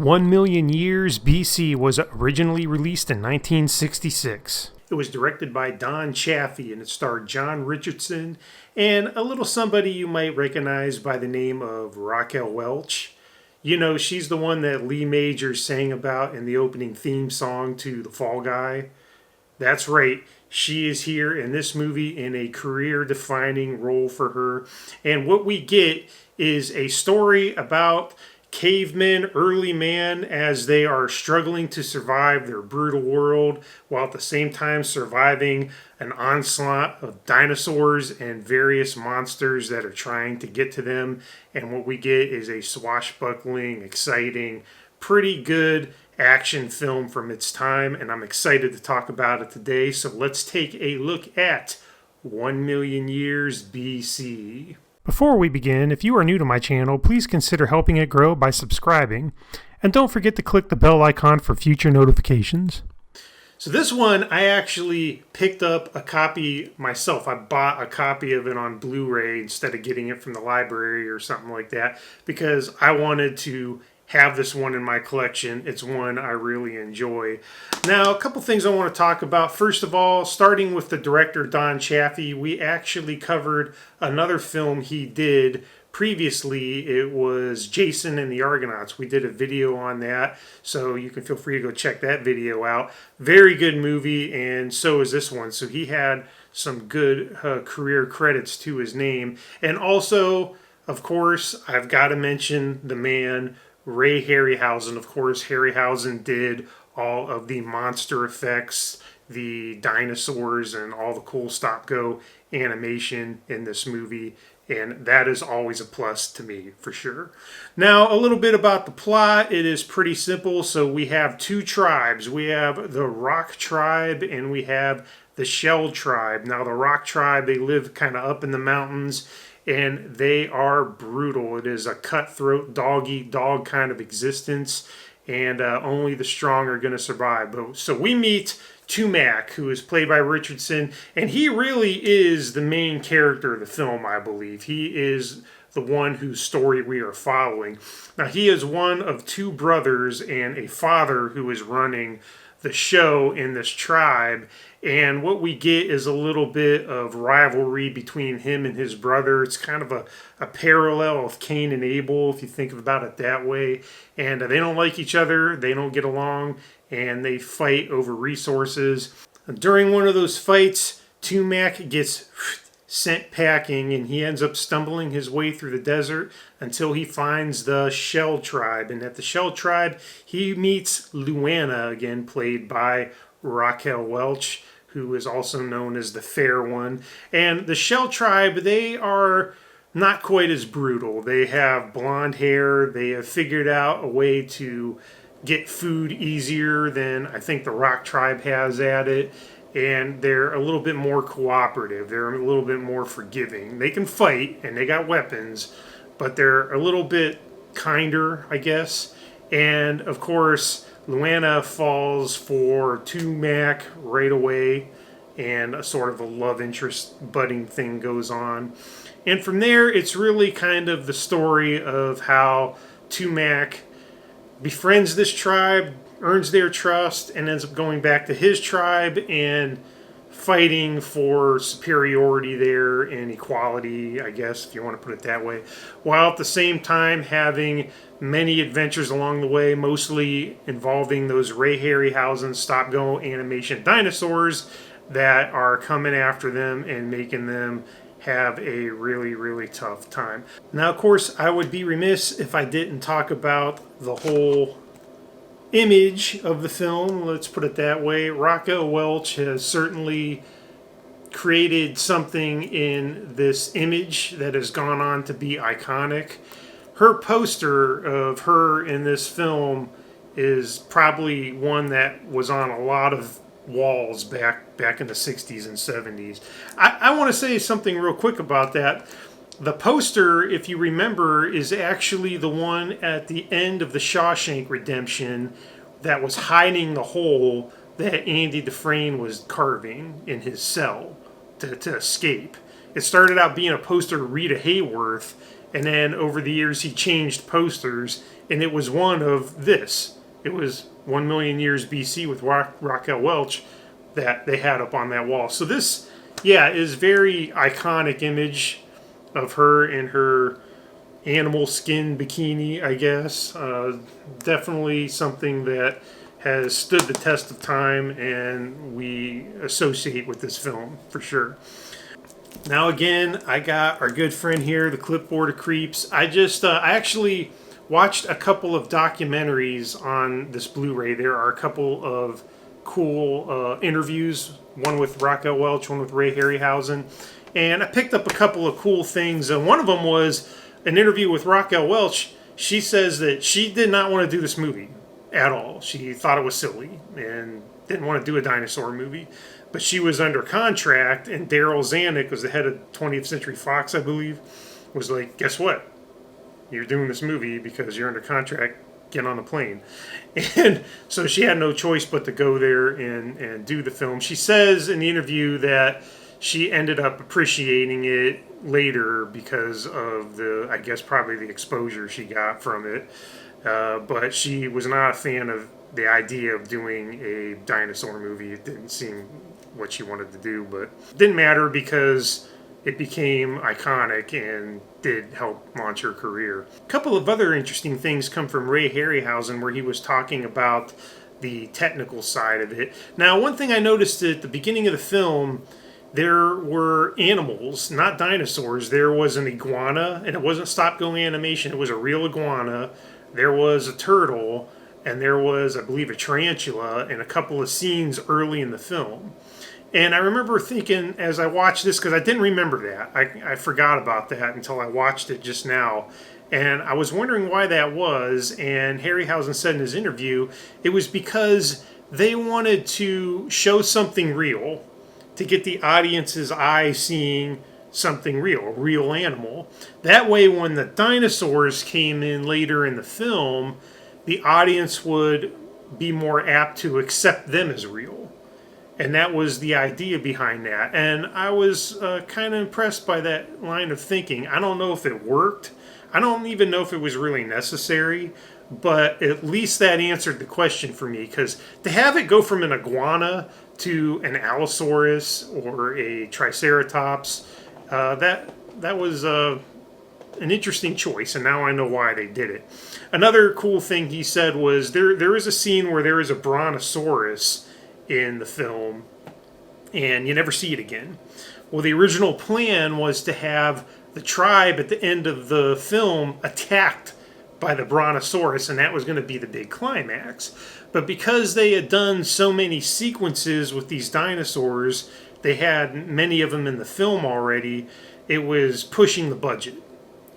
1 Million Years BC was originally released in 1966. It was directed by Don Chaffee and it starred John Richardson and a little somebody you might recognize by the name of Raquel Welch. You know, she's the one that Lee Majors sang about in the opening theme song to The Fall Guy. That's right. She is here in this movie in a career-defining role for her. And what we get is a story about cavemen, early man, as they are struggling to survive their brutal world while at the same time surviving an onslaught of dinosaurs and various monsters that are trying to get to them. And what we get is a swashbuckling, exciting, pretty good action film from its time, and I'm excited to talk about it today. So let's take a look at 1 Million Years BC. Before we begin, if you are new to my channel, please consider helping it grow by subscribing, and don't forget to click the bell icon for future notifications. So this one, I actually picked up a copy myself. I bought a copy of it on Blu-ray instead of getting it from the library or something like that because I wanted to have this one in my collection. It's one I really enjoy. Now, a couple things I want to talk about. First of all, starting with the director, Don Chaffee, we actually covered another film he did previously. It was Jason and the Argonauts. We did a video on that, so you can feel free to go check that video out. Very good movie, and so is this one. So he had some good career credits to his name. And also, of course, I've got to mention the man, Ray Harryhausen. Of course, Harryhausen did all of the monster effects, the dinosaurs, and all the cool stop-go animation in this movie, and that is always a plus to me, for sure. Now, a little bit about the plot. It is pretty simple. So we have two tribes. We have the Rock Tribe, and we have the Shell Tribe. Now, the Rock Tribe, they live kind of up in the mountains, and they are brutal. It is a cutthroat, dog-eat-dog kind of existence, and only the strong are going to survive. So we meet Tumac, who is played by Richardson, and he really is the main character of the film, I believe. He is the one whose story we are following. Now, he is one of two brothers and a father who is running the show in this tribe, and what we get is a little bit of rivalry between him and his brother. It's kind of a parallel of Cain and Abel, if you think about it that way, and they don't like each other, they don't get along, and they fight over resources. During one of those fights, Tumac gets sent packing, and he ends up stumbling his way through the desert until he finds the Shell Tribe. And at the Shell Tribe, he meets Luana, again played by Raquel Welch, who is also known as the Fair One. And the Shell Tribe, they are not quite as brutal. They have blonde hair. They have figured out a way to get food easier than I think the Rock Tribe has at it. And they're a little bit more cooperative. They're a little bit more forgiving. They can fight, and they got weapons, but they're a little bit kinder, I guess. And, of course, Luana falls for Tumac right away, and a sort of a love interest budding thing goes on. And from there, it's really kind of the story of how Tumac befriends this tribe, earns their trust, and ends up going back to his tribe and fighting for superiority there and equality, I guess, if you want to put it that way, while at the same time having many adventures along the way, mostly involving those Ray Harryhausen stop-go animation dinosaurs that are coming after them and making them have a really, really tough time. Now, of course, I would be remiss if I didn't talk about the whole image of the film, let's put it that way. Raquel Welch has certainly created something in this image that has gone on to be iconic. Her poster of her in this film is probably one that was on a lot of walls back in the 60s and 70s. I want to say something real quick about that. The poster, if you remember, is actually the one at the end of the Shawshank Redemption that was hiding the hole that Andy Dufresne was carving in his cell to escape. It started out being a poster of Rita Hayworth, And then over the years, he changed posters, and it was one of this. It was 1 million years BC with Raquel Welch that they had up on that wall. So this, yeah, is very iconic image of her in her animal skin bikini, I guess. Definitely something that has stood the test of time and we associate with this film for sure. Now again, I got our good friend here, the Clipboard of Creeps. I actually watched a couple of documentaries on this Blu-ray. There are a couple of cool interviews, one with Raquel Welch, one with Ray Harryhausen, and I picked up a couple of cool things. One of them was an interview with Raquel Welch. She says that she did not want to do this movie at all. She thought it was silly and didn't want to do a dinosaur movie. But she was under contract, and Daryl Zanuck was the head of 20th Century Fox, I believe, was like, guess what? You're doing this movie because you're under contract. Get on the plane. And so she had no choice but to go there and do the film. She says in the interview that she ended up appreciating it later because of the, I guess, probably the exposure she got from it. But she was not a fan of the idea of doing a dinosaur movie. It didn't seem what she wanted to do, but it didn't matter because it became iconic and did help launch her career. A couple of other interesting things come from Ray Harryhausen, where he was talking about the technical side of it. Now, one thing I noticed at the beginning of the film, there were animals, not dinosaurs. There was an iguana, and it wasn't stop-go animation. It was a real iguana. There was a turtle, and there was, I believe, a tarantula in a couple of scenes early in the film. And I remember thinking as I watched this, because I didn't remember that. I forgot about that until I watched it just now. And I was wondering why that was. And Harryhausen said in his interview, it was because they wanted to show something real to get the audience's eye seeing something real, a real animal. That way, when the dinosaurs came in later in the film, the audience would be more apt to accept them as real. And that was the idea behind that. And I was kind of impressed by that line of thinking. I don't know if it worked. I don't even know if it was really necessary. But at least that answered the question for me. Because to have it go from an iguana to an Allosaurus or a Triceratops, that was an interesting choice. And now I know why they did it. Another cool thing he said was there is a scene where there is a Brontosaurus in the film, and you never see it again. Well, the original plan was to have the tribe at the end of the film attacked by the Brontosaurus, and that was going to be the big climax. But because they had done so many sequences with these dinosaurs, they had many of them in the film already, it was pushing the budget.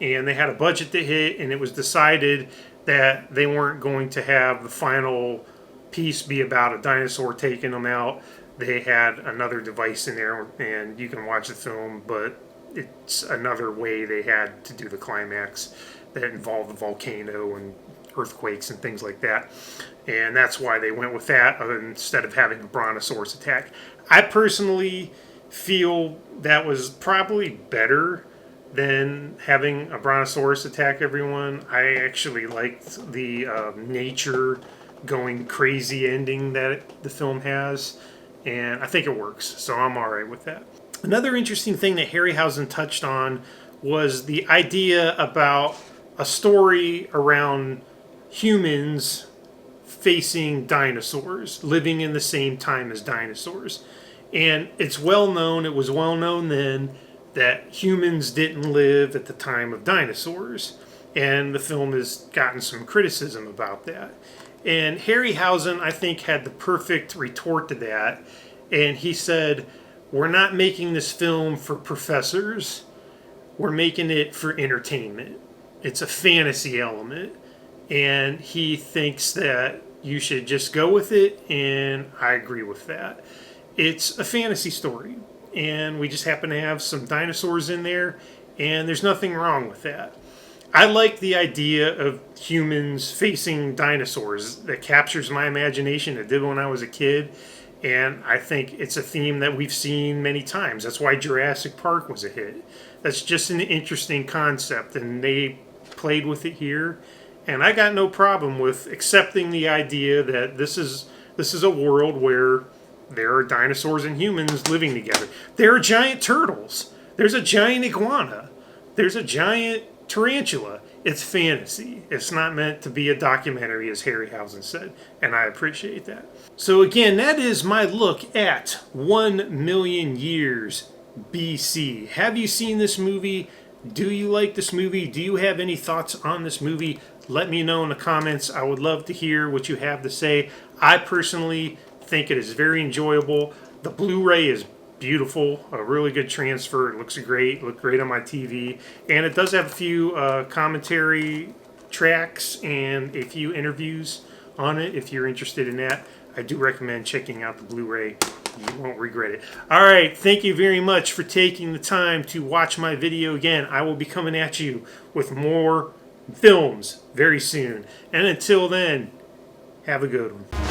And they had a budget to hit, and it was decided that they weren't going to have the final piece be about a dinosaur taking them out. They had another device in there, and you can watch the film, but it's another way they had to do the climax that involved the volcano and earthquakes and things like that. And that's why they went with that instead of having a Brontosaurus attack. I personally feel that was probably better than having a Brontosaurus attack everyone. I actually liked the nature going crazy ending that the film has, and I think it works, so I'm alright with that. Another interesting thing that Harryhausen touched on was the idea about a story around humans facing dinosaurs, living in the same time as dinosaurs. And it was well known then that humans didn't live at the time of dinosaurs, and the film has gotten some criticism about that. And Harryhausen, I think, had the perfect retort to that. And he said, we're not making this film for professors. We're making it for entertainment. It's a fantasy element. And he thinks that you should just go with it. And I agree with that. It's a fantasy story. And we just happen to have some dinosaurs in there. And there's nothing wrong with that. I like the idea of humans facing dinosaurs. That captures my imagination. It did when I was a kid. And I think it's a theme that we've seen many times. That's why Jurassic Park was a hit. That's just an interesting concept, and they played with it here. And I got no problem with accepting the idea that this is a world where there are dinosaurs and humans living together. There are giant turtles. There's a giant iguana. There's a giant tarantula. It's fantasy. It's not meant to be a documentary, as Harryhausen said, and I appreciate that. So again, that is my look at 1 million years BC. Have you seen this movie? Do you like this movie? Do you have any thoughts on this movie? Let me know in the comments. I would love to hear what you have to say. I personally think it is very enjoyable. The Blu-ray is beautiful, a really good transfer. It looks great, looked great on my TV. And it does have a few commentary tracks and a few interviews on it if you're interested in that. I do recommend checking out the Blu-ray. You won't regret it. All right, thank you very much for taking the time to watch my video again. I will be coming at you with more films very soon. And until then, have a good one.